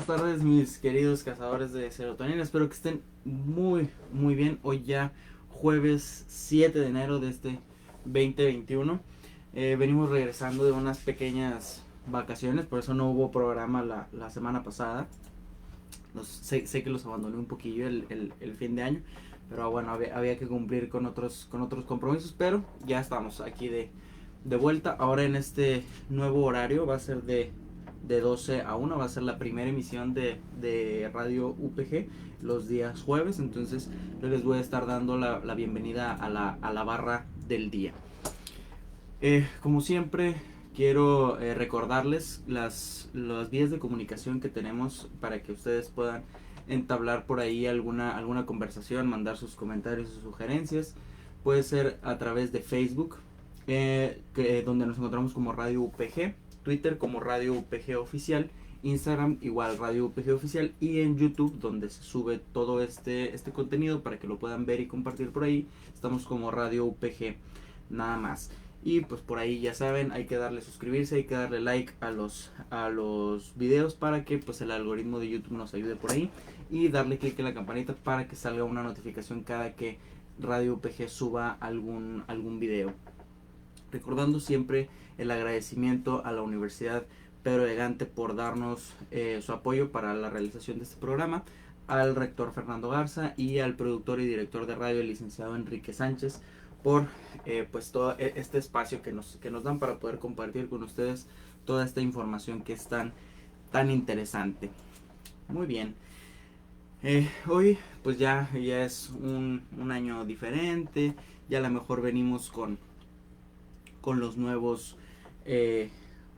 buenas tardes mis queridos cazadores de serotonina, espero que estén muy bien. Hoy ya jueves 7 de enero de este 2021. Venimos regresando de unas pequeñas vacaciones, por eso no hubo programa la semana pasada. Sé que los abandoné un poquillo el fin de año, pero bueno, había que cumplir con otros compromisos, pero ya estamos aquí de vuelta. Ahora en este nuevo horario va a ser de 12 a 1, va a ser la primera emisión de Radio UPG los días jueves. Entonces yo les voy a estar dando la bienvenida a la barra del día. Como siempre, quiero recordarles las vías de comunicación que tenemos para que ustedes puedan entablar por ahí alguna conversación, mandar sus comentarios o sugerencias. Puede ser a través de Facebook, donde nos encontramos como Radio UPG, Twitter como Radio UPG Oficial, Instagram igual Radio UPG Oficial, y en YouTube, donde se sube todo este contenido para que lo puedan ver y compartir por ahí, estamos como Radio UPG nada más. Y pues por ahí ya saben, hay que darle suscribirse, hay que darle like a los videos para que pues el algoritmo de YouTube nos ayude por ahí, y darle click en la campanita para que salga una notificación cada que Radio UPG suba algún video. Recordando siempre el agradecimiento a la Universidad Pedro de Gante por darnos su apoyo para la realización de este programa, al rector Fernando Garza y al productor y director de radio, el licenciado Enrique Sánchez, por pues todo este espacio que nos dan para poder compartir con ustedes toda esta información que es tan interesante. Muy bien. Hoy pues ya es un año diferente, ya a lo mejor venimos con los nuevos eh,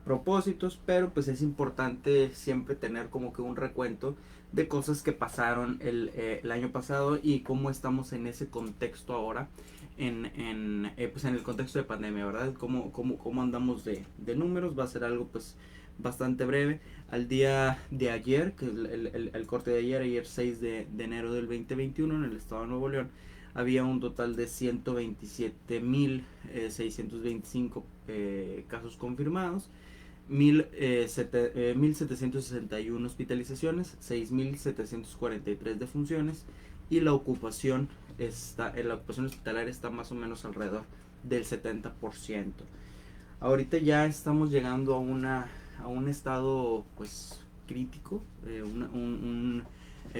propósitos, pero pues es importante siempre tener como que un recuento de cosas que pasaron el año pasado y cómo estamos en ese contexto ahora, pues en el contexto de pandemia, ¿verdad? Cómo andamos de números. Va a ser algo pues bastante breve. Al día de ayer, que el corte de ayer 6 de enero del 2021, en el estado de Nuevo León, había un total de 127.625 casos confirmados, 1.761 hospitalizaciones, 6.743 defunciones, y la ocupación hospitalaria está más o menos alrededor del 70%. Ahorita ya estamos llegando a un estado pues crítico,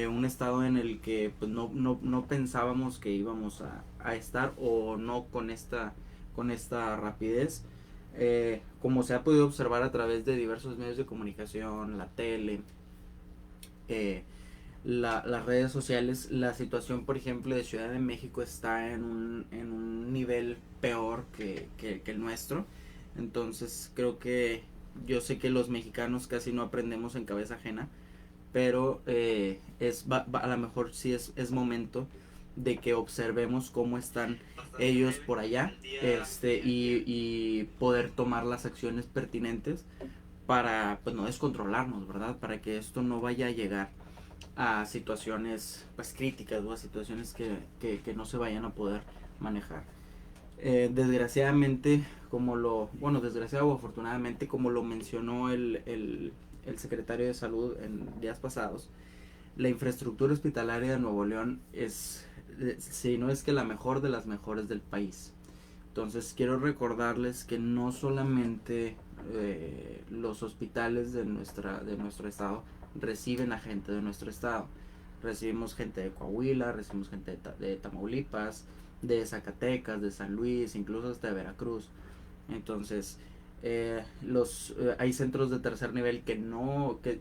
un estado en el que pues no pensábamos que íbamos a estar, o no con esta rapidez. Como se ha podido observar a través de diversos medios de comunicación, la tele, las redes sociales, la situación por ejemplo de Ciudad de México está en un nivel peor que el nuestro. Entonces creo que, yo sé que los mexicanos casi no aprendemos en cabeza ajena, pero a lo mejor sí es momento de que observemos cómo están ellos por allá, y poder tomar las acciones pertinentes para pues no descontrolarnos, ¿verdad? Para que esto no vaya a llegar a situaciones pues críticas, o a situaciones que no se vayan a poder manejar. Desgraciadamente, desgraciado o afortunadamente, como lo mencionó el secretario de Salud en días pasados, la infraestructura hospitalaria de Nuevo León es, si no es que la mejor de las mejores del país. Entonces quiero recordarles que no solamente los hospitales de nuestro estado reciben a gente de nuestro estado. Recibimos gente de Coahuila, recibimos gente de Tamaulipas, de Zacatecas, de San Luis, incluso hasta de Veracruz. Entonces, hay centros de tercer nivel que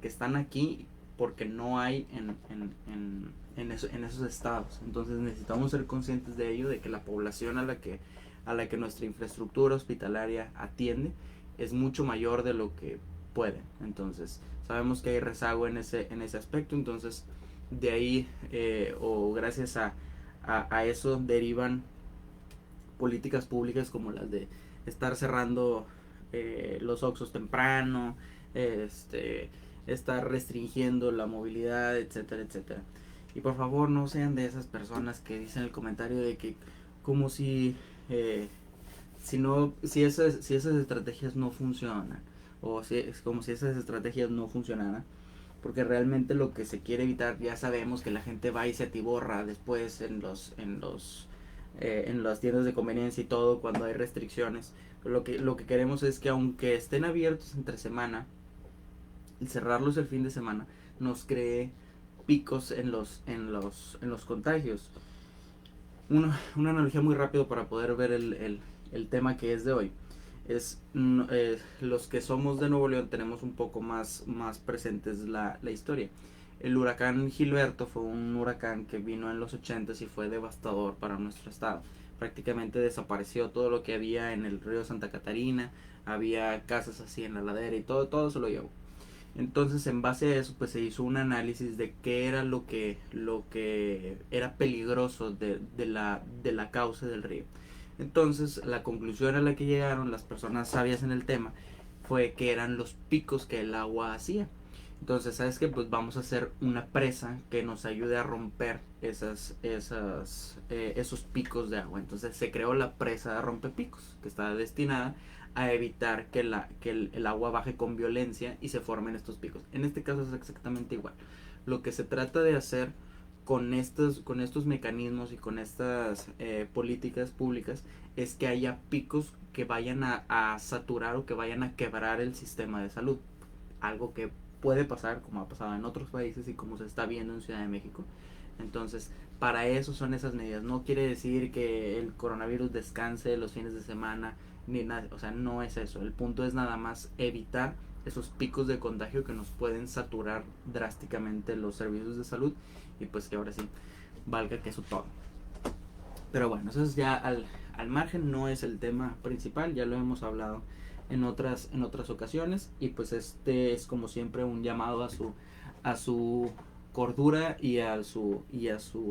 están aquí porque no hay en esos estados. Entonces necesitamos ser conscientes de ello, de que la población a la que nuestra infraestructura hospitalaria atiende es mucho mayor de lo que pueden. Entonces sabemos que hay rezago en ese aspecto. Entonces de ahí, o gracias a eso, derivan políticas públicas como las de estar cerrando los Oxxos temprano, estar restringiendo la movilidad, etcétera, etcétera. Y por favor no sean de esas personas que dicen el comentario de que como eh, si esas estrategias no funcionan, o es como si esas estrategias no funcionaran, porque realmente lo que se quiere evitar, ya sabemos que la gente va y se atiborra después en las tiendas de conveniencia y todo cuando hay restricciones. Lo que queremos es que aunque estén abiertos entre semana, el cerrarlos el fin de semana nos cree picos en los contagios. Una analogía muy rápido para poder ver el tema que es de hoy es los que somos de Nuevo León tenemos un poco más presentes la historia. El huracán Gilberto fue un huracán que vino en los 80s y fue devastador para nuestro estado. Prácticamente desapareció todo lo que había en el río Santa Catarina, había casas así en la ladera y todo se lo llevó. Entonces, en base a eso, pues se hizo un análisis de qué era lo que era peligroso de la cauce del río. Entonces, la conclusión a la que llegaron las personas sabias en el tema fue que eran los picos que el agua hacía. Entonces, ¿sabes qué? Pues vamos a hacer una presa que nos ayude a romper esos picos de agua. Entonces, se creó la presa de rompepicos, que está destinada a evitar que el agua baje con violencia y se formen estos picos. En este caso es exactamente igual. Lo que se trata de hacer con estos mecanismos y con estas políticas públicas es que haya picos que vayan a saturar o que vayan a quebrar el sistema de salud. Algo que puede pasar, como ha pasado en otros países y como se está viendo en Ciudad de México. Entonces, para eso son esas medidas. No quiere decir que el coronavirus descanse los fines de semana, ni nada. O sea, no es eso. El punto es nada más evitar esos picos de contagio que nos pueden saturar drásticamente los servicios de salud y pues que ahora sí valga que eso todo. Pero bueno, eso es ya al margen, no es el tema principal, ya lo hemos hablado en otras ocasiones y pues este es como siempre un llamado a su cordura y a su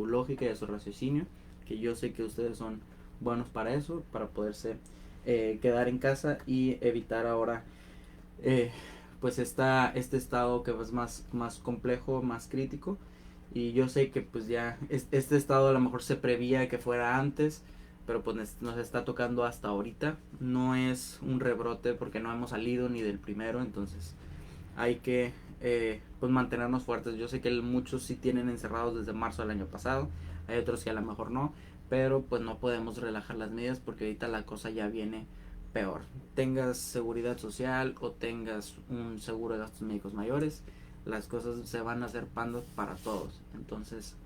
lógica y a su raciocinio, que yo sé que ustedes son buenos para eso, para poderse quedar en casa y evitar ahora pues este estado que es más complejo, más crítico. Y yo sé que pues ya este estado a lo mejor se prevía que fuera antes, pero pues nos está tocando hasta ahorita. No es un rebrote porque no hemos salido ni del primero, entonces hay que pues mantenernos fuertes. Yo sé que muchos sí tienen encerrados desde marzo del año pasado, hay otros que a lo mejor no, pero pues no podemos relajar las medidas porque ahorita la cosa ya viene peor. Tengas seguridad social o tengas un seguro de gastos médicos mayores, las cosas se van a hacer pandas para todos. Entonces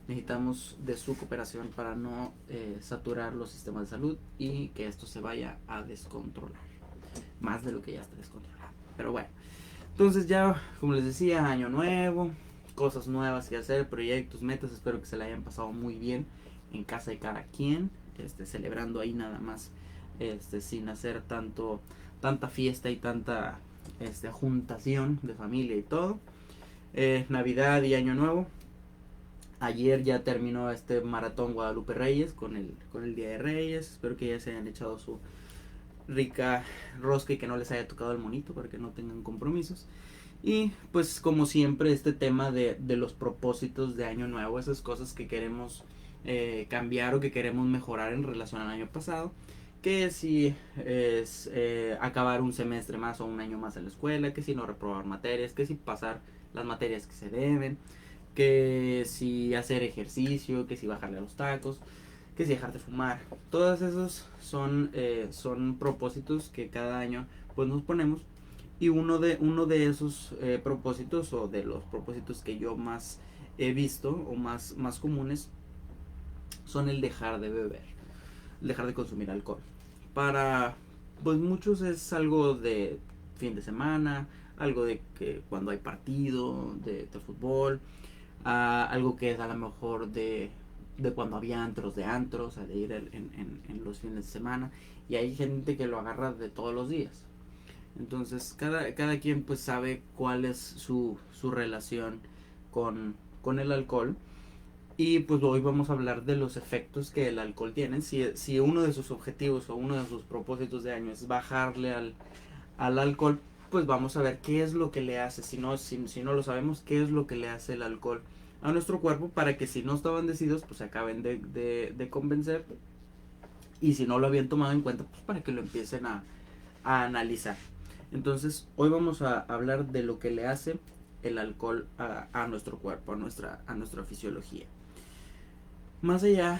necesitamos de su cooperación para no saturar los sistemas de salud y que esto se vaya a descontrolar más de lo que ya está descontrolado. Pero bueno, entonces ya como les decía, año nuevo, cosas nuevas que hacer, proyectos, metas. Espero que se la hayan pasado muy bien en casa de cada quien, celebrando ahí nada más, sin hacer tanta fiesta y tanta juntación de familia y todo. Navidad y Año Nuevo. Ayer ya terminó este maratón Guadalupe Reyes con el Día de Reyes. Espero que ya se hayan echado su rica rosca y que no les haya tocado el monito para que no tengan compromisos. Y pues como siempre este tema de los propósitos de Año Nuevo, esas cosas que queremos cambiar o que queremos mejorar en relación al año pasado. Que si es acabar un semestre más o un año más en la escuela, que si no reprobar materias, que si pasar las materias que se deben, que si hacer ejercicio, que si bajarle a los tacos, que si dejar de fumar. Todos esos son propósitos que cada año pues nos ponemos. Y uno de esos propósitos, o de los propósitos que yo más he visto o más comunes, son el dejar de beber, el dejar de consumir alcohol. Para pues muchos es algo de fin de semana, algo de que cuando hay partido de fútbol, algo que es a lo mejor de cuando había antros, o sea, de ir en los fines de semana. Y hay gente que lo agarra de todos los días. Entonces cada quien pues sabe cuál es su relación con el alcohol. Y pues hoy vamos a hablar de los efectos que el alcohol tiene. Si uno de sus objetivos o uno de sus propósitos de año es bajarle al alcohol, pues vamos a ver qué es lo que le hace. Si no lo sabemos, qué es lo que le hace el alcohol a nuestro cuerpo, para que si no estaban decididos, pues se acaben de convencer. Y si no lo habían tomado en cuenta, pues para que lo empiecen a analizar. Entonces hoy vamos a hablar de lo que le hace el alcohol a nuestro cuerpo, a nuestra fisiología. Más allá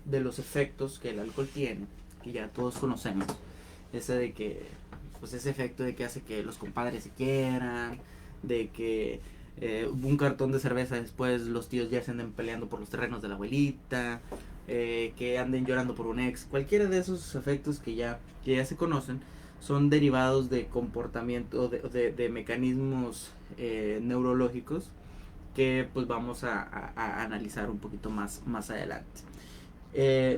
de los efectos que el alcohol tiene, que ya todos conocemos, ese de que, pues ese efecto de que hace que los compadres se quieran, de que un cartón de cerveza después los tíos ya se anden peleando por los terrenos de la abuelita, que anden llorando por un ex, cualquiera de esos efectos que ya se conocen, son derivados de comportamiento, de mecanismos neurológicos que pues vamos a analizar un poquito más adelante.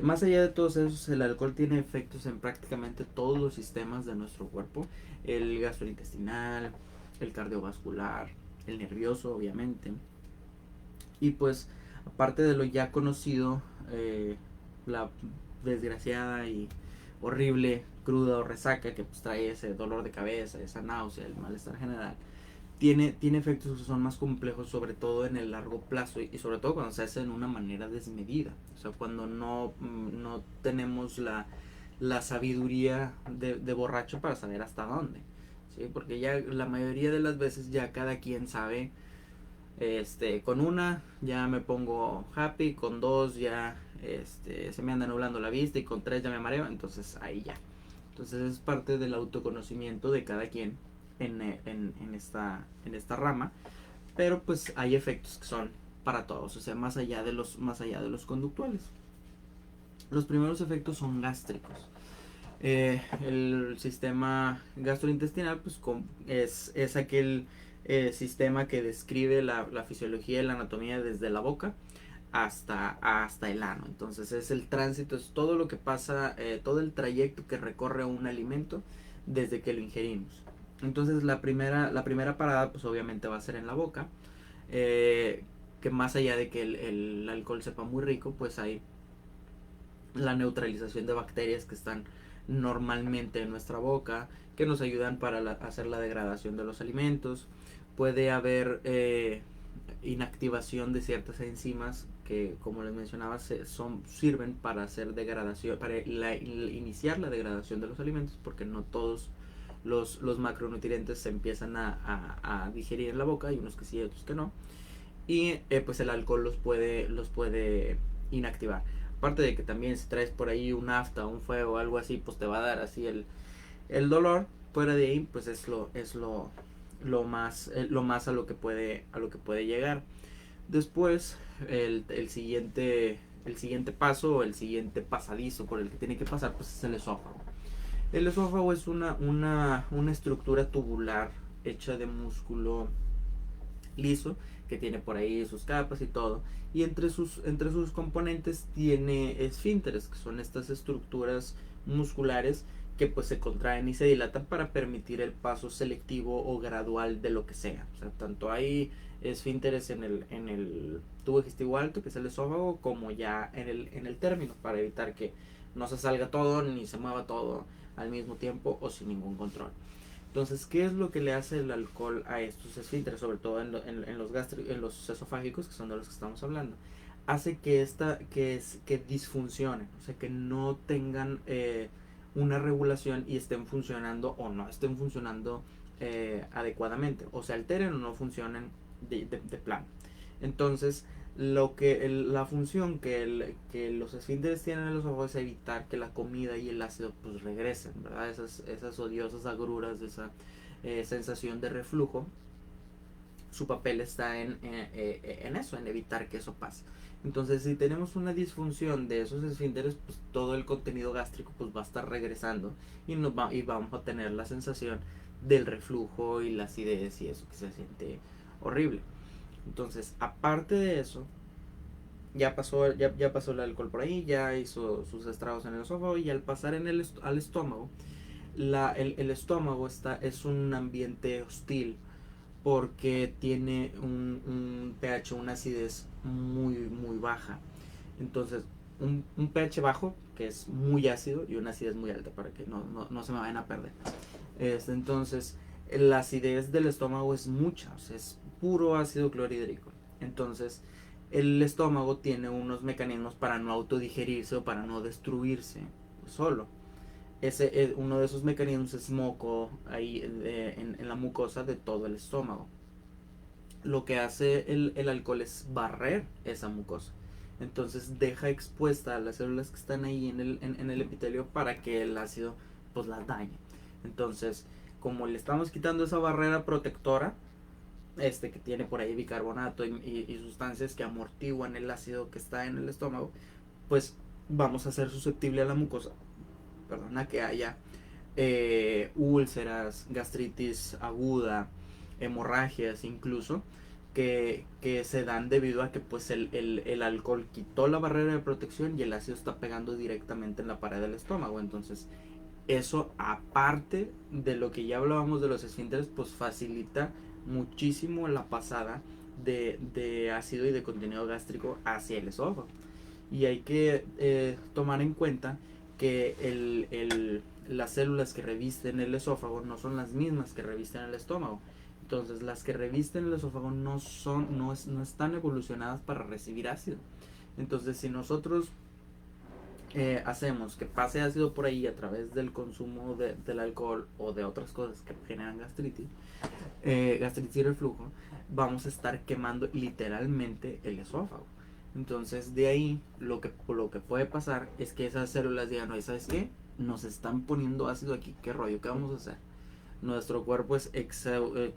Más allá de todos esos, el alcohol tiene efectos en prácticamente todos los sistemas de nuestro cuerpo, el gastrointestinal, el cardiovascular, el nervioso obviamente, y pues aparte de lo ya conocido, la desgraciada y horrible cruda o resaca que pues trae ese dolor de cabeza, esa náusea, el malestar general, tiene efectos que son más complejos, sobre todo en el largo plazo y sobre todo cuando se hace en una manera desmedida. O sea, cuando no tenemos la sabiduría de borracho para saber hasta dónde. ¿Sí? Porque ya la mayoría de las veces ya cada quien sabe, con una ya me pongo happy, con dos ya se me anda nublando la vista y con tres ya me mareo, entonces ahí ya. Entonces es parte del autoconocimiento de cada quien en esta rama, pero pues hay efectos que son para todos, o sea, más allá de los conductuales. Los primeros efectos son gástricos. El sistema gastrointestinal pues es aquel sistema que describe la fisiología y la anatomía desde la boca hasta el ano. Entonces es el tránsito, es todo lo que pasa, todo el trayecto que recorre un alimento desde que lo ingerimos. Entonces la primera parada pues obviamente va a ser en la boca, que más allá de que el alcohol sepa muy rico, pues hay la neutralización de bacterias que están normalmente en nuestra boca, que nos ayudan para hacer la degradación de los alimentos. Puede haber inactivación de ciertas enzimas que, como les mencionaba, sirven para hacer degradación, para iniciar la degradación de los alimentos, porque no todos los macronutrientes se empiezan a digerir en la boca, hay unos que sí y otros que no, y pues el alcohol los puede inactivar. Aparte de que también si traes por ahí un afta, un fuego o algo así, pues te va a dar así el dolor. Fuera de ahí, pues es lo más a lo que puede llegar. Después, el siguiente paso o el siguiente pasadizo por el que tiene que pasar, pues es el esófago. El esófago es una estructura tubular hecha de músculo liso, que tiene por ahí sus capas y todo, y entre sus componentes tiene esfínteres, que son estas estructuras musculares que pues se contraen y se dilatan para permitir el paso selectivo o gradual de lo que sea. O sea, tanto hay esfínteres en el tubo digestivo alto, que es el esófago, como ya en el término, para evitar que no se salga todo ni se mueva todo al mismo tiempo o sin ningún control. Entonces, ¿qué es lo que le hace el alcohol a estos esfínteres, sobre todo en los esofágicos, que son de los que estamos hablando? Hace que disfuncionen, o sea, que no tengan una regulación y estén funcionando o no estén funcionando adecuadamente, o se alteren o no funcionen de plano. Entonces, la función que los esfínteres tienen en los ojos es evitar que la comida y el ácido pues regresen, ¿verdad? Esas odiosas agruras, esa sensación de reflujo. Su papel está en eso, en evitar que eso pase. Entonces, si tenemos una disfunción de esos esfínteres, pues todo el contenido gástrico pues va a estar regresando y vamos a tener la sensación del reflujo y la acidez y eso que se siente horrible. Entonces, aparte de eso, ya pasó el alcohol por ahí, ya hizo sus estragos en el esófago, y al pasar al estómago, el estómago es un ambiente hostil porque tiene un pH, una acidez muy baja. Entonces, un pH bajo, que es muy ácido, y una acidez muy alta, para que no se me vayan a perder. Entonces, la acidez del estómago es mucha, o sea, es puro ácido clorhídrico. Entonces, el estómago tiene unos mecanismos para no autodigerirse o para no destruirse solo. Uno de esos mecanismos es moco ahí en la mucosa de todo el estómago. lo que hace el alcohol es barrer esa mucosa. Entonces deja expuesta a las células que están ahí en el epitelio para que el ácido pues las dañe. Entonces, como le estamos quitando esa barrera protectora, que tiene por ahí bicarbonato y sustancias que amortiguan el ácido que está en el estómago, pues vamos a ser susceptible a la mucosa, perdón, a que haya úlceras, gastritis aguda, hemorragias incluso, que se dan debido a que pues el alcohol quitó la barrera de protección y el ácido está pegando directamente en la pared del estómago. Entonces eso, aparte de lo que ya hablábamos de los esfínteres, pues facilita muchísimo la pasada de ácido y de contenido gástrico hacia el esófago. Y hay que tomar en cuenta que las células que revisten el esófago no son las mismas que revisten el estómago. Entonces las que revisten el esófago no están evolucionadas para recibir ácido. Entonces si nosotros hacemos que pase ácido por ahí a través del consumo del alcohol o de otras cosas que generan gastritis y reflujo, vamos a estar quemando literalmente el esófago. Entonces de ahí lo que puede pasar es que esas células digan, oye, ¿sabes qué? Nos están poniendo ácido aquí, ¿qué rollo? ¿Qué vamos a hacer? Nuestro cuerpo es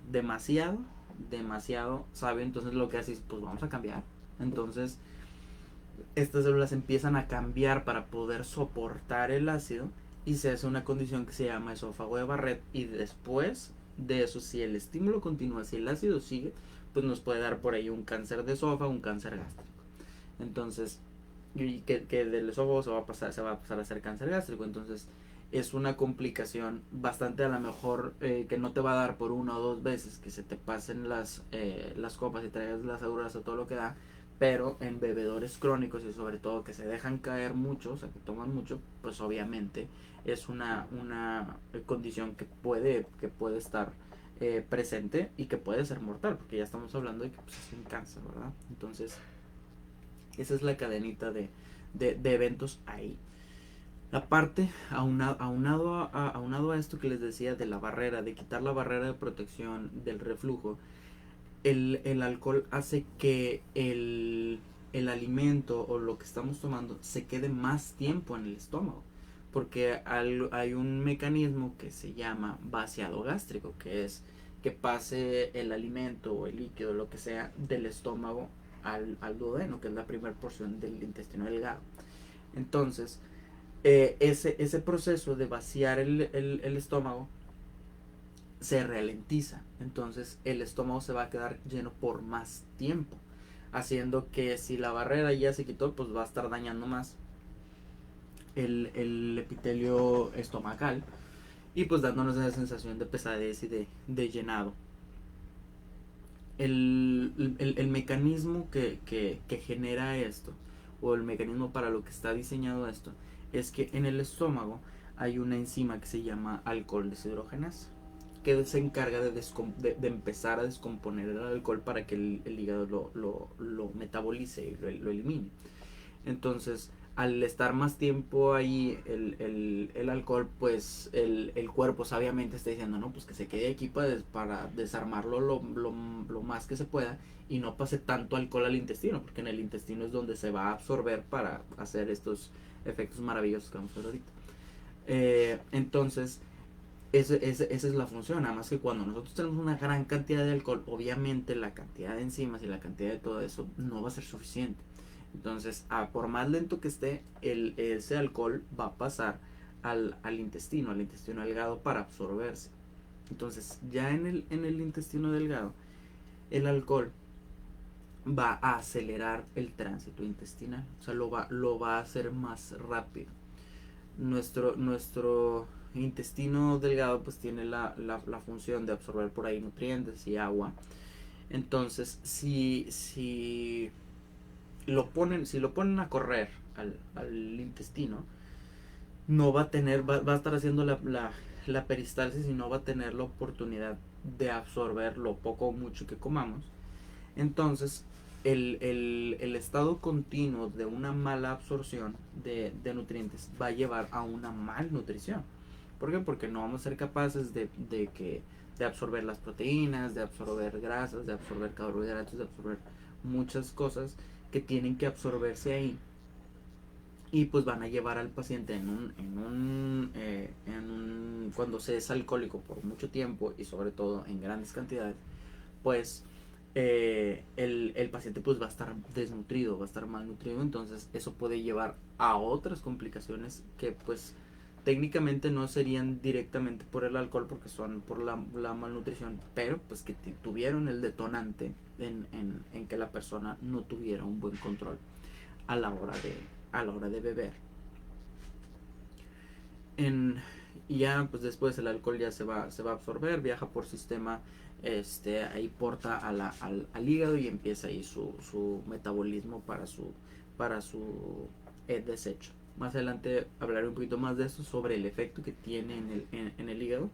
demasiado sabio, entonces lo que hace es, pues vamos a cambiar. Entonces estas células empiezan a cambiar para poder soportar el ácido y se hace una condición que se llama esófago de Barrett, y después de eso, si el estímulo continúa, si el ácido sigue, pues nos puede dar por ahí un cáncer de esófago, un cáncer gástrico. Entonces, y que del esófago se va a pasar a ser cáncer gástrico. Entonces es una complicación bastante, a lo mejor que no te va a dar por una o dos veces que se te pasen las copas y traigas las agruras o todo lo que da, pero en bebedores crónicos y sobre todo que se dejan caer mucho, o sea que toman mucho, pues obviamente es una condición que puede estar presente y que puede ser mortal, porque ya estamos hablando de que pues, es un cáncer, ¿verdad? Entonces esa es la cadenita de eventos ahí. La parte, aunado a esto que les decía de la barrera, de quitar la barrera de protección del reflujo, el alcohol hace que el alimento o lo que estamos tomando se quede más tiempo en el estómago. Porque hay un mecanismo que se llama vaciado gástrico, que es que pase el alimento o el líquido, lo que sea, del estómago al duodeno, que es la primera porción del intestino delgado. Entonces, ese proceso de vaciar el estómago se ralentiza. Entonces el estómago se va a quedar lleno por más tiempo, haciendo que si la barrera ya se quitó, pues va a estar dañando más el epitelio estomacal y pues dándonos esa sensación de pesadez y de llenado. El mecanismo que genera esto, o el mecanismo para lo que está diseñado esto, es que en el estómago hay una enzima que se llama alcohol deshidrogenasa, que se encarga de empezar a descomponer el alcohol para que el hígado lo metabolice y lo elimine. Entonces, al estar más tiempo ahí el alcohol, pues el cuerpo sabiamente está diciendo, no, pues que se quede aquí para desarmarlo lo más que se pueda y no pase tanto alcohol al intestino, porque en el intestino es donde se va a absorber para hacer estos efectos maravillosos que vamos a ver ahorita. Entonces, esa es la función, nada más que cuando nosotros tenemos una gran cantidad de alcohol, obviamente la cantidad de enzimas y la cantidad de todo eso no va a ser suficiente. Entonces, por más lento que esté, ese alcohol va a pasar al intestino delgado para absorberse. Entonces, ya en el intestino delgado, el alcohol va a acelerar el tránsito intestinal, o sea, lo va a hacer más rápido. Nuestro intestino delgado pues tiene la función de absorber por ahí nutrientes y agua. Entonces, si lo ponen a correr al intestino, no va a tener, va a estar haciendo la peristalsis y no va a tener la oportunidad de absorber lo poco o mucho que comamos. Entonces, el estado continuo de una mala absorción de nutrientes va a llevar a una malnutrición. ¿Por qué? Porque no vamos a ser capaces de absorber las proteínas, de absorber grasas, de absorber carbohidratos, de absorber muchas cosas que tienen que absorberse ahí, y pues van a llevar al paciente cuando se es alcohólico por mucho tiempo y sobre todo en grandes cantidades, pues el paciente pues va a estar desnutrido, va a estar malnutrido. Entonces eso puede llevar a otras complicaciones que pues técnicamente no serían directamente por el alcohol, porque son por la malnutrición, pero pues que tuvieron el detonante en que la persona no tuviera un buen control a la hora de beber. En, y ya pues después el alcohol ya se va a absorber, viaja por sistema, ahí porta al hígado, y empieza ahí su metabolismo para su desecho. Más adelante hablaré un poquito más de esto, sobre el efecto que tiene en el hígado,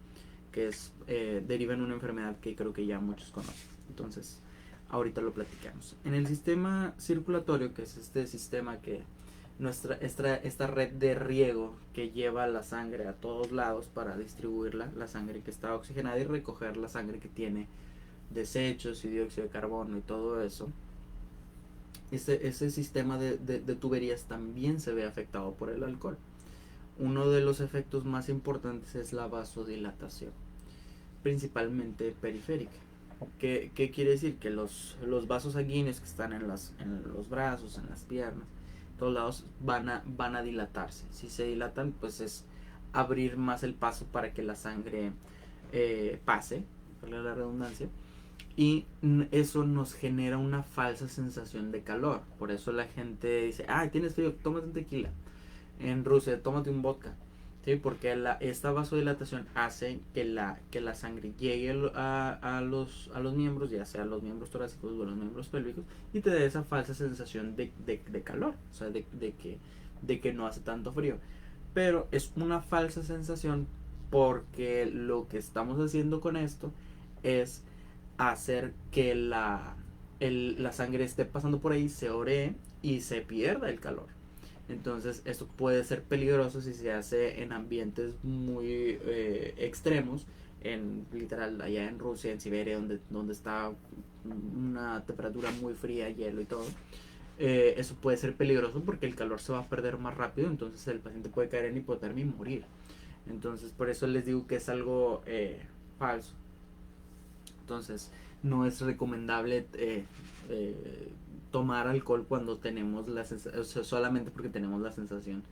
que es deriva en una enfermedad que creo que ya muchos conocen. Entonces ahorita lo platicamos. En el sistema circulatorio, que es este sistema que esta red de riego que lleva la sangre a todos lados para distribuirla, la sangre que está oxigenada, y recoger la sangre que tiene desechos y dióxido de carbono y todo eso. Ese sistema de tuberías también se ve afectado por el alcohol. Uno de los efectos más importantes es la vasodilatación, principalmente periférica. ¿Qué quiere decir? Que los vasos sanguíneos que están en los brazos, en las piernas, todos lados, van a dilatarse. Si se dilatan, pues es abrir más el paso para que la sangre pase, por la redundancia, y eso nos genera una falsa sensación de calor. Por eso la gente dice, tienes frío, tómate un tequila. En Rusia, tómate un vodka. ¿Sí? Porque esta vasodilatación hace que la sangre llegue a los miembros, ya sea los miembros torácicos o los miembros pélvicos, y te dé esa falsa sensación de calor, o sea, de que no hace tanto frío. Pero es una falsa sensación, porque lo que estamos haciendo con esto es hacer que la sangre esté pasando por ahí, se oree y se pierda el calor. Entonces esto puede ser peligroso si se hace en ambientes muy extremos, literal allá en Rusia, en Siberia, donde está una temperatura muy fría, hielo y todo. Eso puede ser peligroso porque el calor se va a perder más rápido, entonces el paciente puede caer en hipotermia y morir. Entonces por eso les digo que es algo falso. Entonces no es recomendable tomar alcohol cuando tenemos solamente porque tenemos la sensación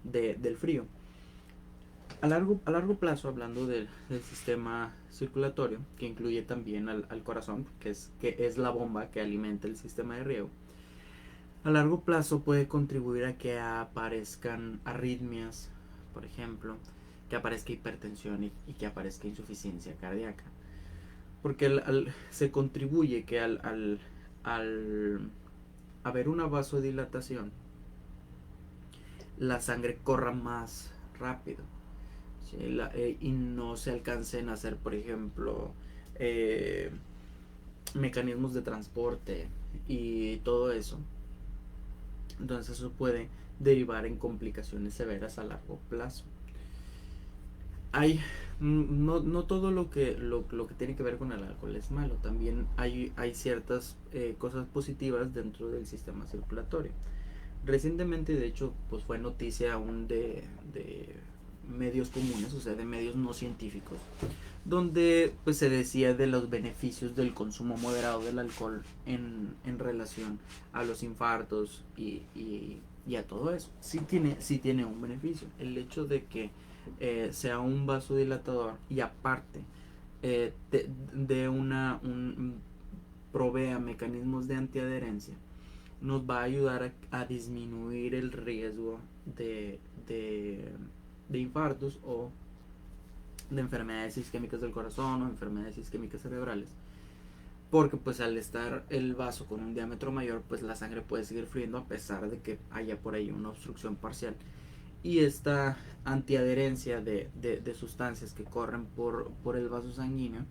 del frío. A largo plazo, hablando del sistema circulatorio, que incluye también al corazón, que es la bomba que alimenta el sistema de riego, a largo plazo puede contribuir a que aparezcan arritmias, por ejemplo, que aparezca hipertensión y que aparezca insuficiencia cardíaca. Porque se contribuye que al haber una vasodilatación, la sangre corra más rápido, ¿sí? Y no se alcancen a hacer, por ejemplo, mecanismos de transporte y todo eso. Entonces eso puede derivar en complicaciones severas a largo plazo. No todo lo que tiene que ver con el alcohol es malo. También hay ciertas cosas positivas dentro del sistema circulatorio. Recientemente, de hecho, pues fue noticia aún de medios comunes, o sea, de medios no científicos, donde pues se decía de los beneficios del consumo moderado del alcohol en relación a los infartos y a todo eso. Sí tiene un beneficio. El hecho de que sea un vasodilatador, y aparte provea mecanismos de antiadherencia, nos va a ayudar a disminuir el riesgo de infartos o de enfermedades isquémicas del corazón o enfermedades isquémicas cerebrales, porque pues al estar el vaso con un diámetro mayor, pues la sangre puede seguir fluyendo a pesar de que haya por ahí una obstrucción parcial. Y esta antiadherencia de sustancias que corren por el vaso sanguíneo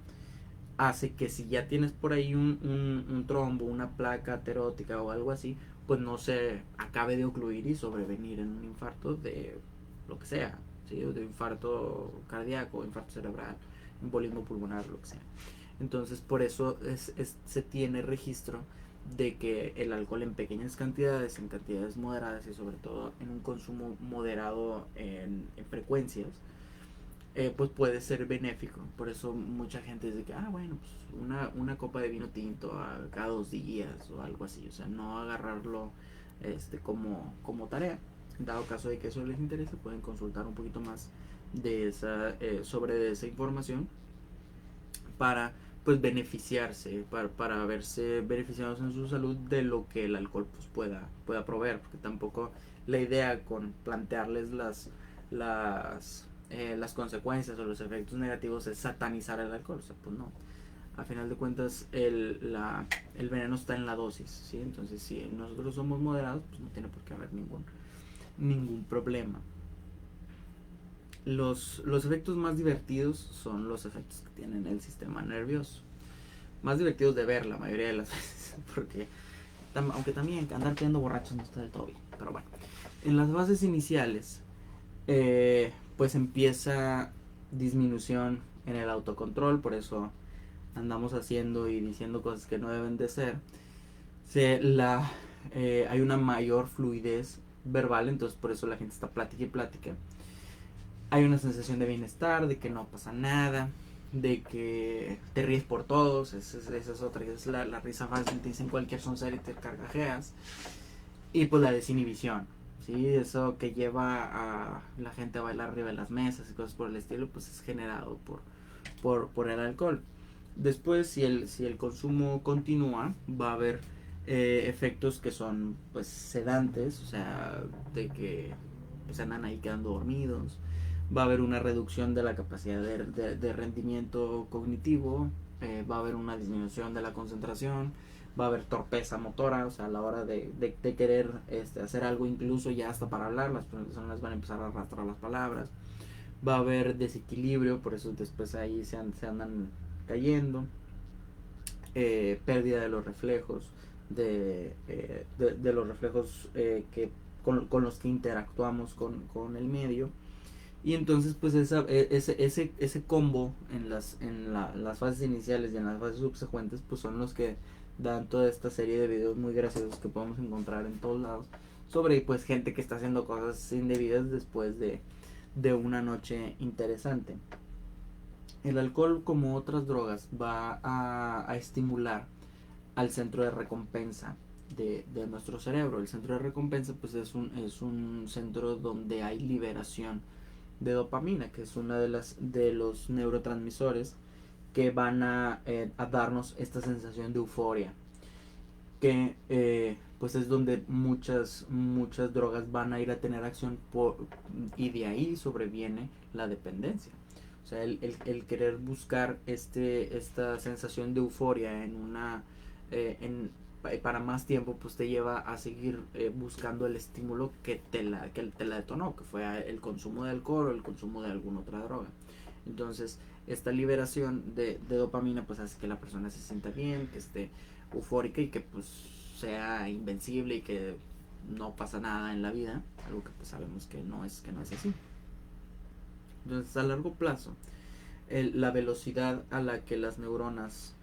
hace que si ya tienes por ahí un trombo, una placa aterótica o algo así, pues no se acabe de ocluir y sobrevenir en un infarto de lo que sea, ¿sí? De infarto cardíaco, infarto cerebral, embolismo pulmonar, lo que sea. Entonces por eso se tiene registro de que el alcohol en pequeñas cantidades, en cantidades moderadas y sobre todo en un consumo moderado en frecuencias, pues puede ser benéfico. Por eso mucha gente dice que, bueno, pues una copa de vino tinto cada 2 días o algo así. O sea, no agarrarlo como tarea. Dado caso de que eso les interese, pueden consultar un poquito más sobre esa información para pues beneficiarse, para verse beneficiados en su salud de lo que el alcohol pues pueda proveer, porque tampoco la idea con plantearles las consecuencias o los efectos negativos es satanizar el alcohol. O sea, pues no, a final de cuentas el veneno está en la dosis, ¿sí? Entonces si nosotros somos moderados, pues no tiene por qué haber ningún problema. Los efectos más divertidos son los efectos que tienen el sistema nervioso. Más divertidos de ver la mayoría de las veces, porque aunque también andar quedando borrachos no está del todo bien. Pero bueno, en las fases iniciales, pues empieza disminución en el autocontrol, por eso andamos haciendo y diciendo cosas que no deben de ser. Hay una mayor fluidez verbal, entonces por eso la gente está plática y plática. Hay una sensación de bienestar, de que no pasa nada, de que te ríes por todos. Esa es otra, es la risa fácil, te dicen cualquier soncería y te carcajeas. Y pues la desinhibición, ¿sí? Eso que lleva a la gente a bailar arriba de las mesas y cosas por el estilo, pues es generado por el alcohol. Después, si el consumo continúa, va a haber efectos que son pues sedantes, o sea, de que pues andan ahí quedando dormidos. Va a haber una reducción de la capacidad de rendimiento cognitivo, va a haber una disminución de la concentración, va a haber torpeza motora, o sea, a la hora de querer hacer algo, incluso ya hasta para hablar, las personas van a empezar a arrastrar las palabras. Va a haber desequilibrio, por eso después ahí se andan cayendo. Pérdida de los reflejos, de los reflejos con los que interactuamos con el medio. Y entonces pues ese combo las fases iniciales y en las fases subsecuentes pues son los que dan toda esta serie de videos muy graciosos que podemos encontrar en todos lados sobre pues gente que está haciendo cosas indebidas después de una noche interesante. El alcohol, como otras drogas, va a estimular al centro de recompensa de nuestro cerebro. El centro de recompensa pues es un centro donde hay liberación de dopamina, que es una de los neurotransmisores que van a darnos esta sensación de euforia, que pues es donde muchas drogas van a ir a tener acción y de ahí sobreviene la dependencia. O sea, el querer buscar esta sensación de euforia para más tiempo, pues te lleva a seguir buscando el estímulo que te la detonó, que fue el consumo de alcohol o el consumo de alguna otra droga. Entonces, esta liberación de dopamina pues hace que la persona se sienta bien, que esté eufórica y que pues sea invencible y que no pasa nada en la vida, algo que pues sabemos que no es así. Entonces, a largo plazo, la velocidad a la que las neuronas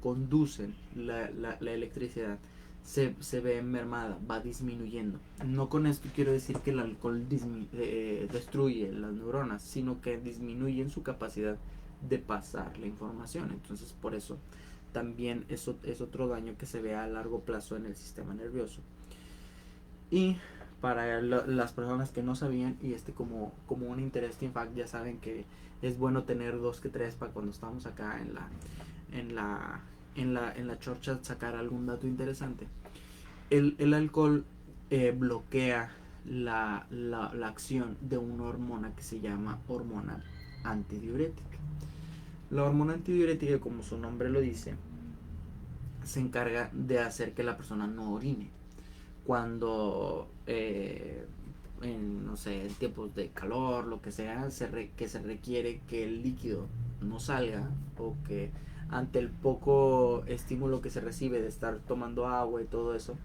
conducen la electricidad se ve mermada, va disminuyendo. No con esto quiero decir que el alcohol destruye las neuronas, sino que disminuye su capacidad de pasar la información. Entonces por eso también eso es otro daño que se ve a largo plazo en el sistema nervioso. Y para las personas que no sabían, y como un interesting fact, ya saben que es bueno tener 2 que 3 para cuando estamos acá en la chorcha sacar algún dato interesante. El alcohol bloquea la acción de una hormona que se llama hormona antidiurética. La hormona antidiurética, como su nombre lo dice, se encarga de hacer que la persona no orine. Cuando no sé, en tiempos de calor, lo que sea, que se requiere que el líquido no salga, o que ante el poco estímulo que se recibe de estar tomando agua y todo eso,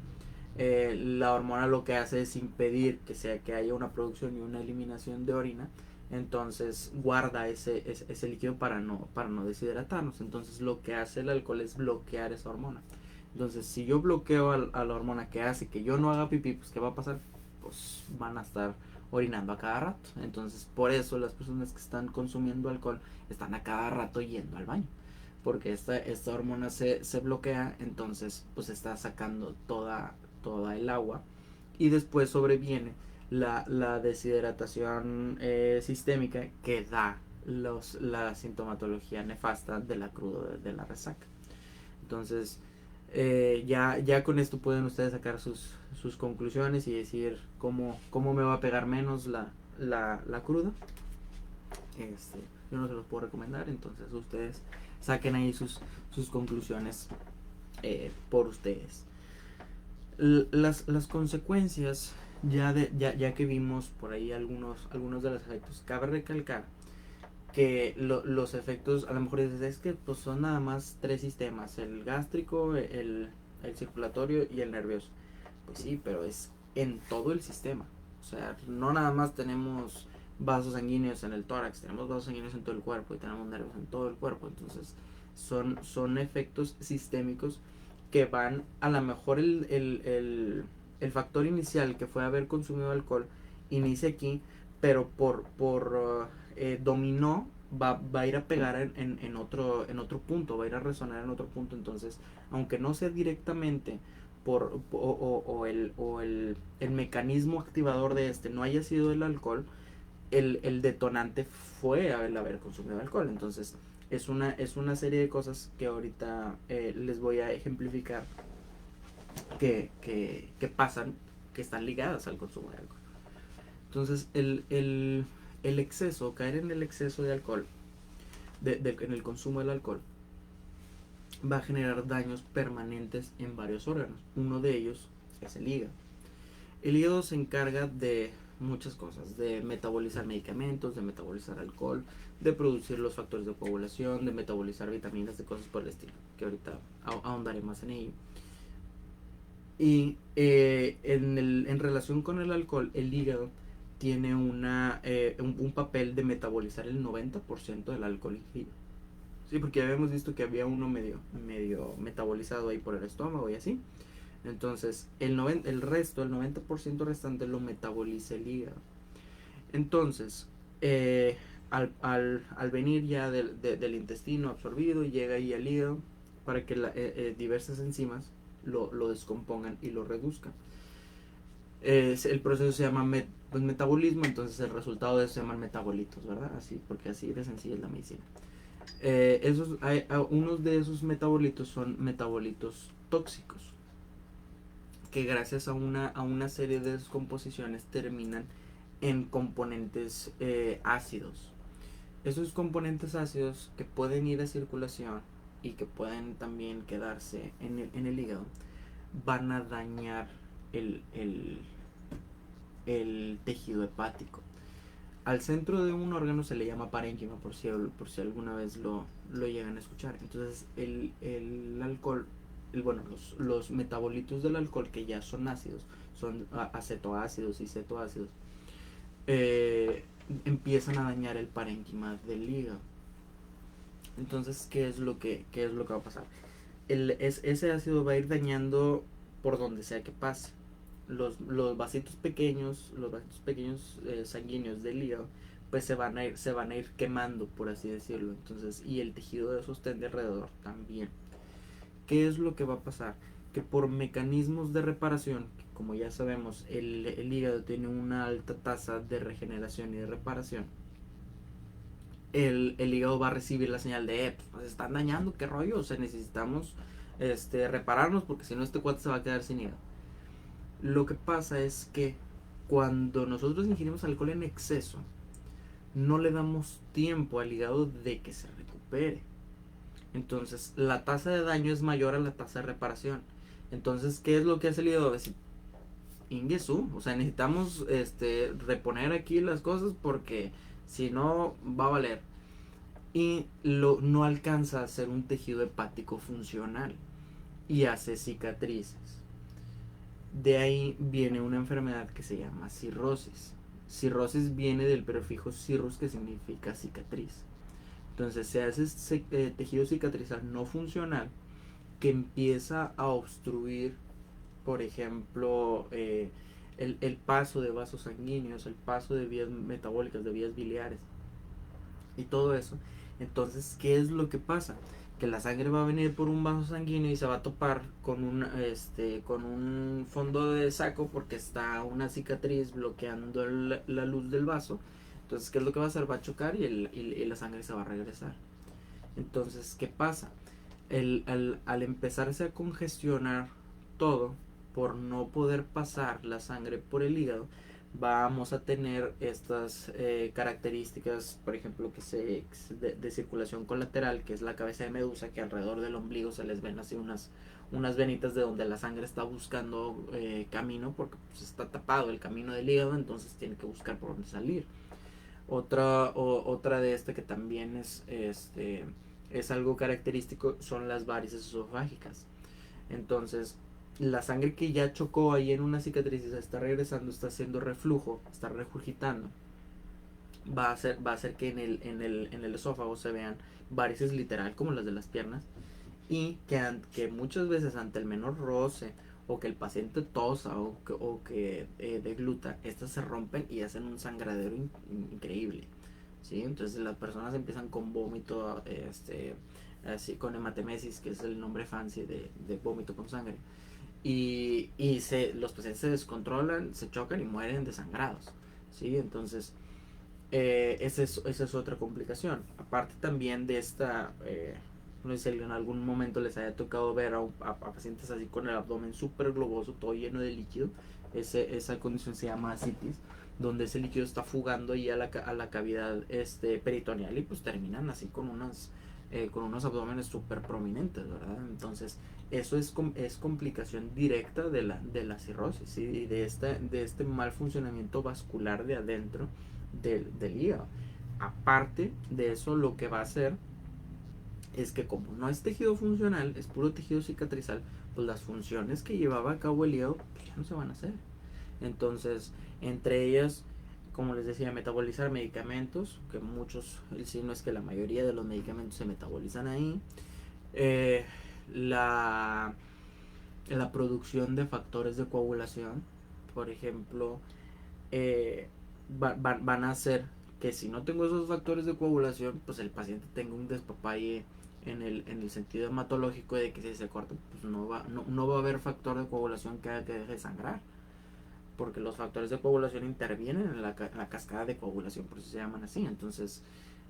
la hormona lo que hace es impedir que haya una producción y una eliminación de orina, entonces guarda ese líquido para no deshidratarnos. Entonces lo que hace el alcohol es bloquear esa hormona. Entonces si yo bloqueo a la hormona que hace que yo no haga pipí, pues ¿qué va a pasar? Pues van a estar orinando a cada rato. Entonces por eso las personas que están consumiendo alcohol están a cada rato yendo al baño, porque esta hormona se bloquea, entonces pues está sacando toda el agua, y después sobreviene la deshidratación sistémica que da la sintomatología nefasta de la cruda, de la resaca. Entonces, ya con esto pueden ustedes sacar sus conclusiones y decir cómo me va a pegar menos la cruda. Yo no se los puedo recomendar, entonces ustedes saquen ahí sus conclusiones por ustedes. Las consecuencias, ya que vimos por ahí algunos de los efectos, cabe recalcar que los efectos, a lo mejor es que pues son nada más 3 sistemas: el gástrico, el circulatorio y el nervioso. Pues sí, pero es en todo el sistema. O sea, no nada más tenemos vasos sanguíneos en el tórax, tenemos vasos sanguíneos en todo el cuerpo y tenemos nervios en todo el cuerpo. Entonces son efectos sistémicos que van, a lo mejor el factor inicial que fue haber consumido alcohol inicia aquí, pero dominó, va a ir a pegar en otro punto, va a ir a resonar en otro punto. Entonces, aunque no sea directamente el mecanismo activador de no haya sido el alcohol, el detonante fue el haber consumido alcohol. Entonces es una serie de cosas que ahorita les voy a ejemplificar que pasan, que están ligadas al consumo de alcohol. Entonces el exceso, caer en el exceso de alcohol, en el consumo del alcohol, va a generar daños permanentes en varios órganos. Uno de ellos es el hígado. El hígado se encarga de muchas cosas: de metabolizar medicamentos, de metabolizar alcohol, de producir los factores de coagulación, de metabolizar vitaminas, de cosas por el estilo, que ahorita ahondaré más en ello. Y en relación con el alcohol, el hígado tiene un papel de metabolizar el 90% del alcohol ingerido. Sí, porque habíamos visto que había uno medio metabolizado ahí por el estómago y así. Entonces, el resto, el 90% restante, lo metaboliza el hígado. Entonces, al venir ya del intestino absorbido, llega ahí al hígado para que diversas enzimas lo descompongan y lo reduzcan. El proceso se llama metabolismo, entonces el resultado de eso se llaman metabolitos, ¿verdad? Así, porque así de sencilla es la medicina. Unos de esos metabolitos son metabolitos tóxicos, que gracias a una serie de descomposiciones terminan en componentes ácidos. Esos componentes ácidos que pueden ir a circulación y que pueden también quedarse en el hígado van a dañar el tejido hepático. Al centro de un órgano se le llama parénquima, por si alguna vez lo llegan a escuchar. Entonces el alcohol, los metabolitos del alcohol, que ya son ácidos, son acetoácidos y cetoácidos, empiezan a dañar el parénquima del hígado. Entonces, ¿qué es lo que va a pasar? Ese ácido va a ir dañando por donde sea que pase. Los vasitos pequeños sanguíneos del hígado, pues se van a ir quemando, por así decirlo. Entonces, y el tejido de sostén de alrededor también. ¿Qué es lo que va a pasar? Que por mecanismos de reparación, como ya sabemos, el hígado tiene una alta tasa de regeneración y de reparación. El hígado va a recibir la señal de pues se están dañando, qué rollo, o sea, necesitamos repararnos, porque si no este cuate se va a quedar sin hígado. Lo que pasa es que cuando nosotros ingerimos alcohol en exceso, no le damos tiempo al hígado de que se recupere. Entonces la tasa de daño es mayor a la tasa de reparación. Entonces, ¿qué es lo que hace el hígado? Ingesu, o sea, necesitamos reponer aquí las cosas, porque si no va a valer. Y no alcanza a ser un tejido hepático funcional y hace cicatrices. De ahí viene una enfermedad que se llama cirrosis. Cirrosis viene del prefijo cirrus, que significa cicatriz. Entonces se hace tejido cicatrizal no funcional que empieza a obstruir, por ejemplo, el paso de vasos sanguíneos, el paso de vías metabólicas, de vías biliares y todo eso. Entonces, ¿qué es lo que pasa? Que la sangre va a venir por un vaso sanguíneo y se va a topar con un fondo de saco, porque está una cicatriz bloqueando la luz del vaso. Entonces, ¿qué es lo que va a hacer? Va a chocar y la sangre se va a regresar. Entonces, ¿qué pasa? Al empezarse a congestionar todo, por no poder pasar la sangre por el hígado, vamos a tener estas características, por ejemplo, de circulación colateral, que es la cabeza de medusa, que alrededor del ombligo se les ven así unas venitas de donde la sangre está buscando camino, porque pues, está tapado el camino del hígado, entonces tiene que buscar por dónde salir. Otra de que también es algo característico, son las varices esofágicas. Entonces, la sangre que ya chocó ahí en una cicatriz y se está regresando, está haciendo reflujo, está regurgitando, va a hacer que en el esófago se vean varices literal como las de las piernas, y que muchas veces ante el menor roce o que el paciente tosa o que degluta, estas se rompen y hacen un sangradero increíble. ¿Sí? Entonces las personas empiezan con vómito, así con hematemesis, que es el nombre fancy de vómito con sangre. Los pacientes se descontrolan, se chocan y mueren desangrados. ¿Sí? Entonces, esa es otra complicación. Aparte también de esta, no sé si en algún momento les haya tocado ver a pacientes así con el abdomen súper globoso, todo lleno de líquido. Esa condición se llama ascitis, donde ese líquido está fugando y a la cavidad peritoneal, y pues terminan así con unos abdómenes súper prominentes, ¿verdad? Entonces, eso es complicación directa de la cirrosis, ¿sí? Y de este mal funcionamiento vascular de adentro del hígado. Aparte de eso, lo que va a hacer es que, como no es tejido funcional, es puro tejido cicatrizal, pues las funciones que llevaba a cabo el hígado pues ya no se van a hacer. Entonces, entre ellas, como les decía, metabolizar medicamentos, que muchos, si no es que la mayoría de los medicamentos se metabolizan ahí. Eh, la, la producción de factores de coagulación, por ejemplo, eh, van a hacer que, si no tengo esos factores de coagulación, pues el paciente tenga un despapalle en el sentido hematológico, de que si se corta, pues no va a haber factor de coagulación que haga que deje de sangrar, porque los factores de coagulación intervienen en la cascada de coagulación, por eso se llaman así. Entonces,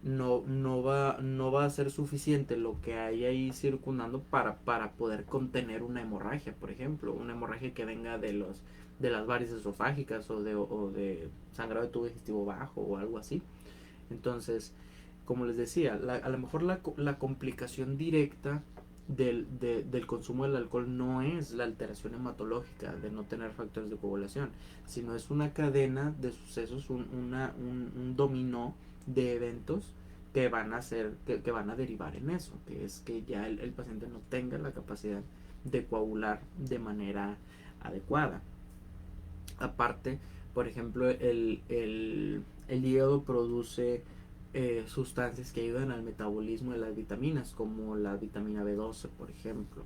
no va a ser suficiente lo que hay ahí circundando para poder contener una hemorragia, por ejemplo, una hemorragia que venga de las varices esofágicas, o de sangrado de tubo digestivo bajo o algo así. Entonces, como les decía, a lo mejor la complicación directa del consumo del alcohol no es la alteración hematológica de no tener factores de coagulación, sino es una cadena de sucesos, un dominó de eventos que van a hacer, que van a derivar en eso, que es que ya el paciente no tenga la capacidad de coagular de manera adecuada. Aparte, por ejemplo, el hígado produce sustancias que ayudan al metabolismo de las vitaminas, como la vitamina B12, por ejemplo,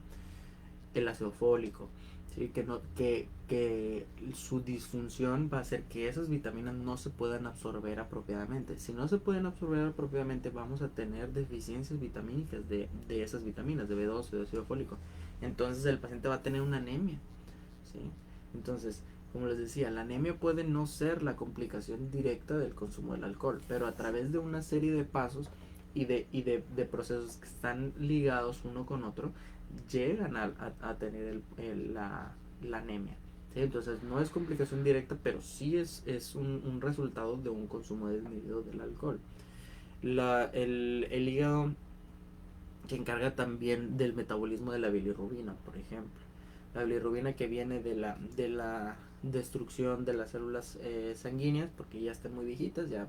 el ácido fólico. ¿Sí? Que su disfunción va a hacer que esas vitaminas no se puedan absorber apropiadamente. Si no se pueden absorber apropiadamente, vamos a tener deficiencias vitamínicas de esas vitaminas, de B12, de ácido fólico. Entonces el paciente va a tener una anemia. ¿Sí? Entonces, como les decía, la anemia puede no ser la complicación directa del consumo del alcohol, pero a través de una serie de pasos y de procesos que están ligados uno con otro, llegan a tener la anemia. ¿Sí? Entonces, no es complicación directa, pero sí es un resultado de un consumo desmedido del alcohol. El hígado se encarga también del metabolismo de la bilirrubina, por ejemplo. La bilirrubina, que viene de la destrucción de las células sanguíneas, porque ya están muy viejitas, ya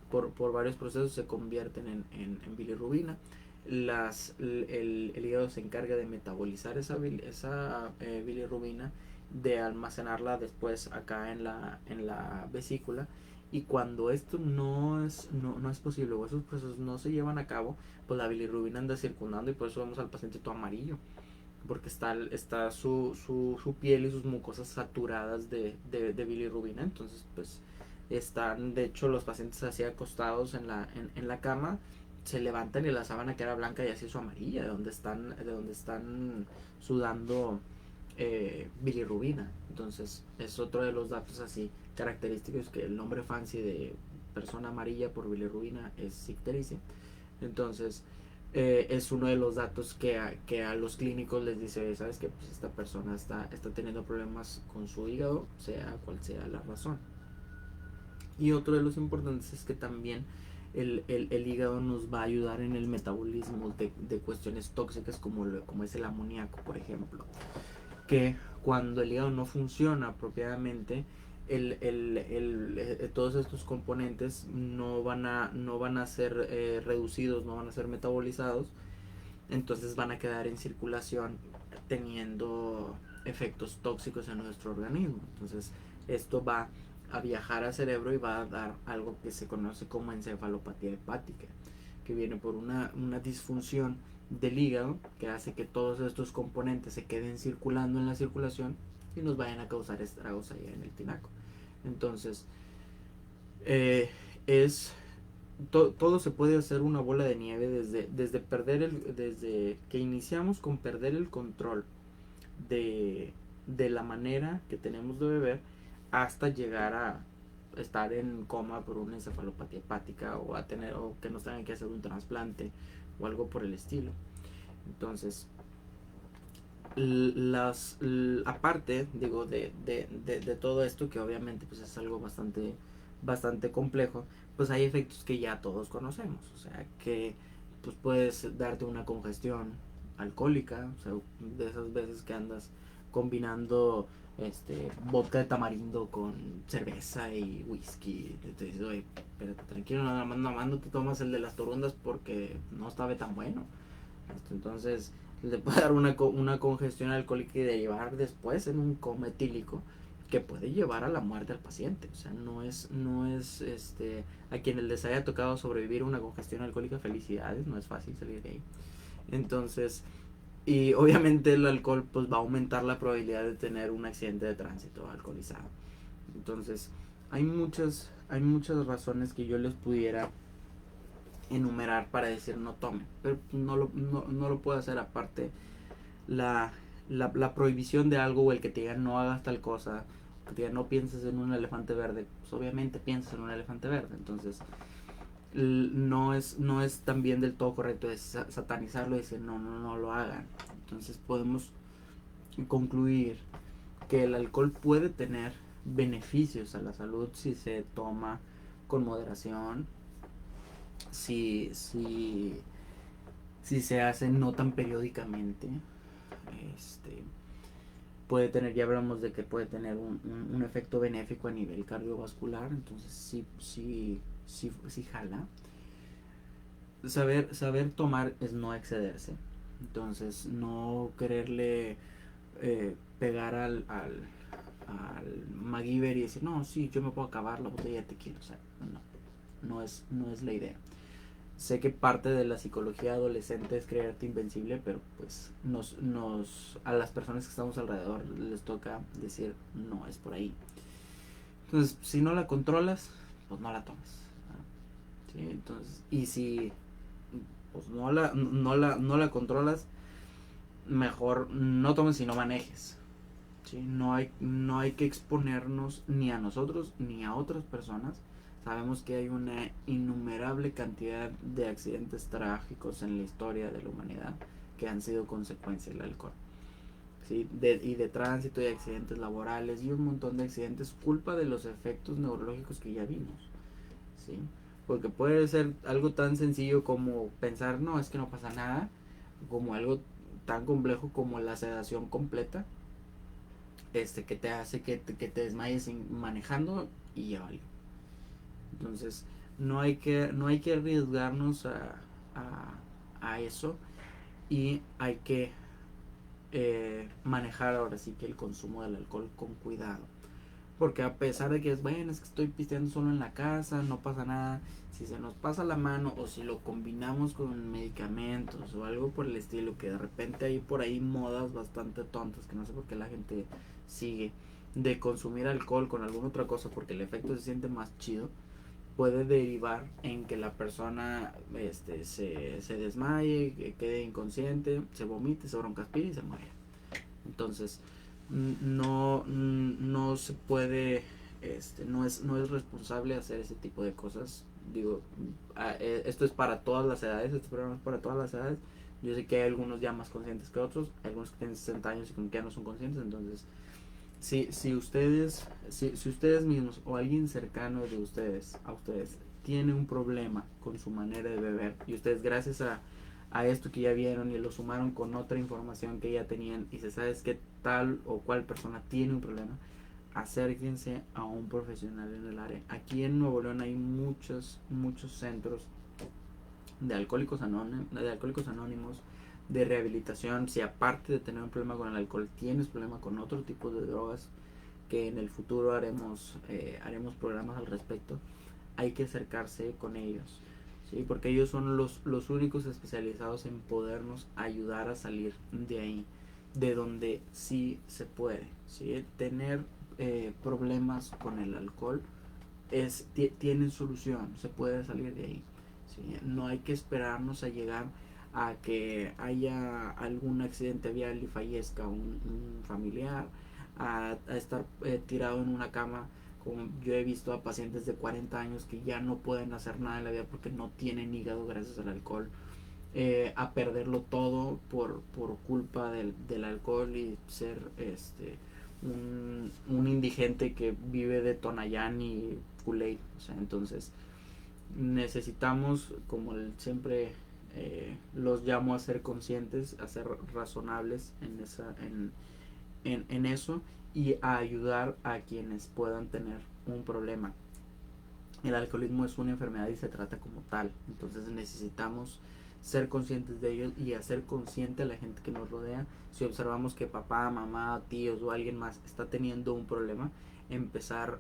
por varios procesos se convierten en bilirrubina. el hígado se encarga de metabolizar esa bilirrubina, de almacenarla después acá en la vesícula. Y cuando esto no es posible, o esos procesos no se llevan a cabo, pues la bilirrubina anda circulando, y por eso vemos al paciente todo amarillo, porque está su piel y sus mucosas saturadas de bilirrubina. Entonces pues están, de hecho, los pacientes así acostados en la cama, se levantan y la sábana queda blanca y así su amarilla, de donde están sudando bilirrubina. Entonces es otro de los datos así característicos, que el nombre fancy de persona amarilla por bilirrubina es ictericia. Entonces es uno de los datos que a los clínicos les dice, sabes que pues esta persona está teniendo problemas con su hígado, sea cual sea la razón. Y otro de los importantes es que también el hígado nos va a ayudar en el metabolismo de cuestiones tóxicas, como es el amoníaco, por ejemplo. Que cuando el hígado no funciona apropiadamente, todos estos componentes no van a ser reducidos, no van a ser metabolizados. Entonces van a quedar en circulación, teniendo efectos tóxicos en nuestro organismo. Entonces esto va a viajar al cerebro y va a dar algo que se conoce como encefalopatía hepática, que viene por una disfunción del hígado, que hace que todos estos componentes se queden circulando en la circulación y nos vayan a causar estragos allá en el tinaco. Entonces es todo se puede hacer una bola de nieve, desde que iniciamos con perder el control de la manera que tenemos de beber, hasta llegar a estar en coma por una encefalopatía hepática, o que nos tengan que hacer un trasplante o algo por el estilo. Entonces aparte, digo, de todo esto, que obviamente pues es algo bastante complejo, pues hay efectos que ya todos conocemos. O sea, que pues puedes darte una congestión alcohólica, o sea, de esas veces que andas combinando vodka de tamarindo con cerveza y whisky. Entonces, oye, espérate, tranquilo, nada más no te tomas el de las torundas porque no estaba tan bueno. Entonces le puede dar una congestión alcohólica y derivar después en un coma etílico, que puede llevar a la muerte al paciente. O sea, no es a quienes les haya tocado sobrevivir una congestión alcohólica, felicidades, no es fácil salir de ahí. Entonces, y obviamente el alcohol pues va a aumentar la probabilidad de tener un accidente de tránsito alcoholizado. Entonces hay muchas razones que yo les pudiera enumerar para decir no tomen, pero no lo puedo hacer. Aparte, la, la prohibición de algo, o el que te digan no hagas tal cosa, que te digan no pienses en un elefante verde, pues obviamente piensas en un elefante verde. Entonces no es también del todo correcto satanizarlo y decir no lo hagan. Entonces podemos concluir que el alcohol puede tener beneficios a la salud si se toma con moderación, si se hace no tan periódicamente. este Puede tener, ya hablamos de que puede tener un efecto benéfico a nivel cardiovascular. Entonces sí jala. Saber tomar es no excederse. Entonces no quererle pegar al MacGyver y decir no, sí, yo me puedo acabar la botella de tequila. O sea, no es la idea. Sé que parte de la psicología adolescente es creerte invencible, pero pues a las personas que estamos alrededor les toca decir no es por ahí. Entonces, si no la controlas, pues no la tomes, ¿no? ¿Sí? Entonces, y si pues no la controlas, mejor no tomes y no manejes. ¿Sí? No hay que exponernos ni a nosotros ni a otras personas. Sabemos que hay una innumerable cantidad de accidentes trágicos en la historia de la humanidad que han sido consecuencia del alcohol. ¿Sí? Y de tránsito, y accidentes laborales, y un montón de accidentes, culpa de los efectos neurológicos que ya vimos. ¿Sí? Porque puede ser algo tan sencillo como pensar, no, es que no pasa nada, como algo tan complejo como la sedación completa, que te hace que te desmayes manejando y ya vale. Entonces no hay que arriesgarnos a eso, y hay que manejar ahora sí que el consumo del alcohol con cuidado. Porque a pesar de que es bueno, es que estoy pisteando solo en la casa, no pasa nada. Si se nos pasa la mano o si lo combinamos con medicamentos o algo por el estilo, que de repente hay por ahí modas bastante tontas, que no sé por qué la gente sigue, de consumir alcohol con alguna otra cosa porque el efecto se siente más chido, puede derivar en que la persona se desmaye, que quede inconsciente, se vomite, se broncaspire y se muere. Entonces, no se puede, no es responsable hacer ese tipo de cosas. Digo, esto es para todas las edades, este programa es para todas las edades. Yo sé que hay algunos ya más conscientes que otros, algunos que tienen 60 años y que ya no son conscientes. Entonces, si ustedes mismos o alguien cercano de ustedes, a ustedes, tiene un problema con su manera de beber, y ustedes gracias a esto que ya vieron y lo sumaron con otra información que ya tenían y se sabe que tal o cual persona tiene un problema, acérquense a un profesional en el área. Aquí en Nuevo León hay muchos centros de alcohólicos anónimos, de rehabilitación. Si aparte de tener un problema con el alcohol tienes problema con otro tipo de drogas, que en el futuro haremos programas al respecto, hay que acercarse con ellos, ¿sí? Porque ellos son los únicos especializados en podernos ayudar a salir de ahí, de donde sí se puede, ¿sí? Tener problemas con el alcohol tienen solución, se puede salir de ahí, ¿sí? No hay que esperarnos a llegar a que haya algún accidente vial y fallezca un familiar, a estar tirado en una cama. Como yo he visto a pacientes de 40 años que ya no pueden hacer nada en la vida porque no tienen hígado gracias al alcohol, a perderlo todo por culpa del alcohol y ser un indigente que vive de Tonayán y Kool-Aid. O sea, entonces necesitamos, como siempre los llamo, a ser conscientes, a ser razonables en eso, y a ayudar a quienes puedan tener un problema. El alcoholismo es una enfermedad y se trata como tal, entonces necesitamos ser conscientes de ellos y hacer consciente a la gente que nos rodea. Si observamos que papá, mamá, tíos o alguien más está teniendo un problema, empezar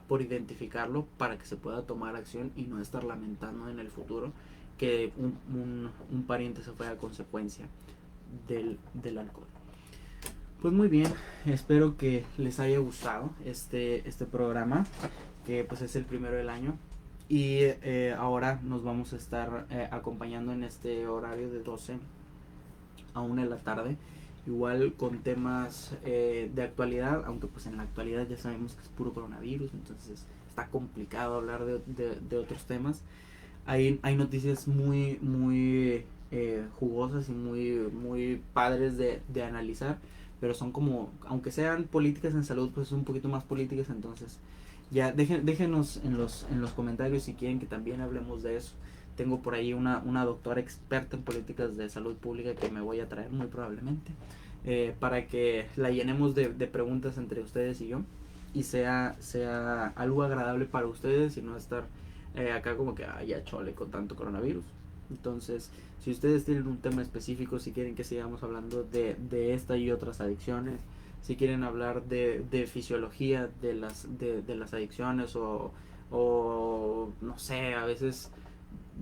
por identificarlo para que se pueda tomar acción y no estar lamentando en el futuro que un pariente se fue a consecuencia del alcohol. Pues muy bien, espero que les haya gustado este programa, que pues es el primero del año, y ahora nos vamos a estar acompañando en este horario de 12 a 1 de la tarde, igual con temas de actualidad, aunque pues en la actualidad ya sabemos que es puro coronavirus, entonces está complicado hablar de otros temas. Hay noticias muy jugosas y muy padres de analizar, pero son como, aunque sean políticas en salud, pues son un poquito más políticas. Entonces ya déjenos en los comentarios si quieren que también hablemos de eso. Tengo por ahí una doctora experta en políticas de salud pública que me voy a traer muy probablemente, para que la llenemos de preguntas entre ustedes y yo, y sea algo agradable para ustedes y no estar acá como que ya chole con tanto coronavirus. Entonces, si ustedes tienen un tema específico, si quieren que sigamos hablando de esta y otras adicciones, si quieren hablar de fisiología de las adicciones, o no sé, a veces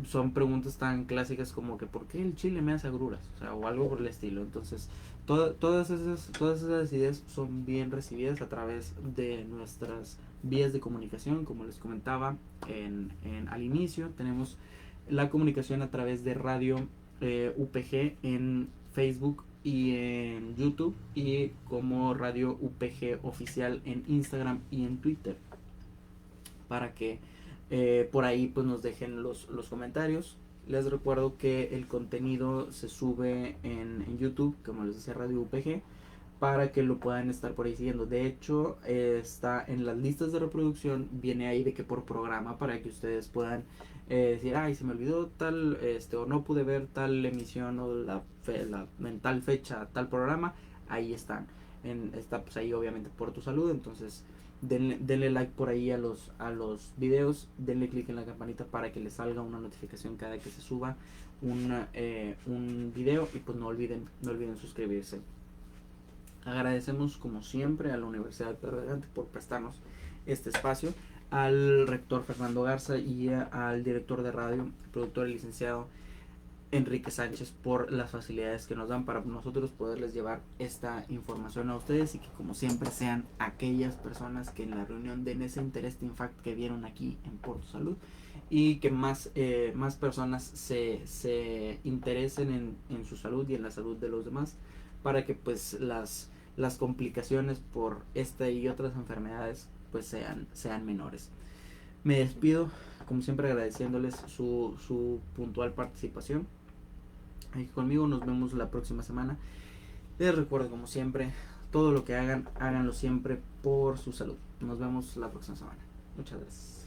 son preguntas tan clásicas como que ¿por qué el chile me hace agruras? O sea, o algo por el estilo. Entonces, todas esas ideas son bien recibidas a través de nuestras vías de comunicación. Como les comentaba al inicio, tenemos la comunicación a través de Radio UPG en Facebook y en YouTube, y como Radio UPG Oficial en Instagram y en Twitter, para que por ahí pues nos dejen los comentarios. Les recuerdo que el contenido se sube en YouTube, como les decía, Radio UPG, para que lo puedan estar por ahí siguiendo. De hecho, está en las listas de reproducción, viene ahí de que por programa, para que ustedes puedan decir, ay, se me olvidó tal, o no pude ver tal emisión, o en tal fecha tal programa. Ahí están. está pues ahí obviamente por tu salud. Entonces denle like por ahí a los videos, denle click en la campanita para que les salga una notificación cada que se suba un video, y pues no olviden suscribirse. Agradecemos como siempre a la Universidad de Pedro Adelante por prestarnos este espacio, al rector Fernando Garza y al director de radio, productor y licenciado Enrique Sánchez por las facilidades que nos dan para nosotros poderles llevar esta información a ustedes, y que como siempre sean aquellas personas que en la reunión den ese interesting fact que vieron aquí en Por Tu Salud, y que más personas se interesen en su salud y en la salud de los demás, para que pues las complicaciones por esta y otras enfermedades pues sean menores. Me despido como siempre agradeciéndoles su puntual participación aquí conmigo. Nos vemos la próxima semana. Les recuerdo como siempre, todo lo que hagan, háganlo siempre por su salud. Nos vemos la próxima semana. Muchas gracias.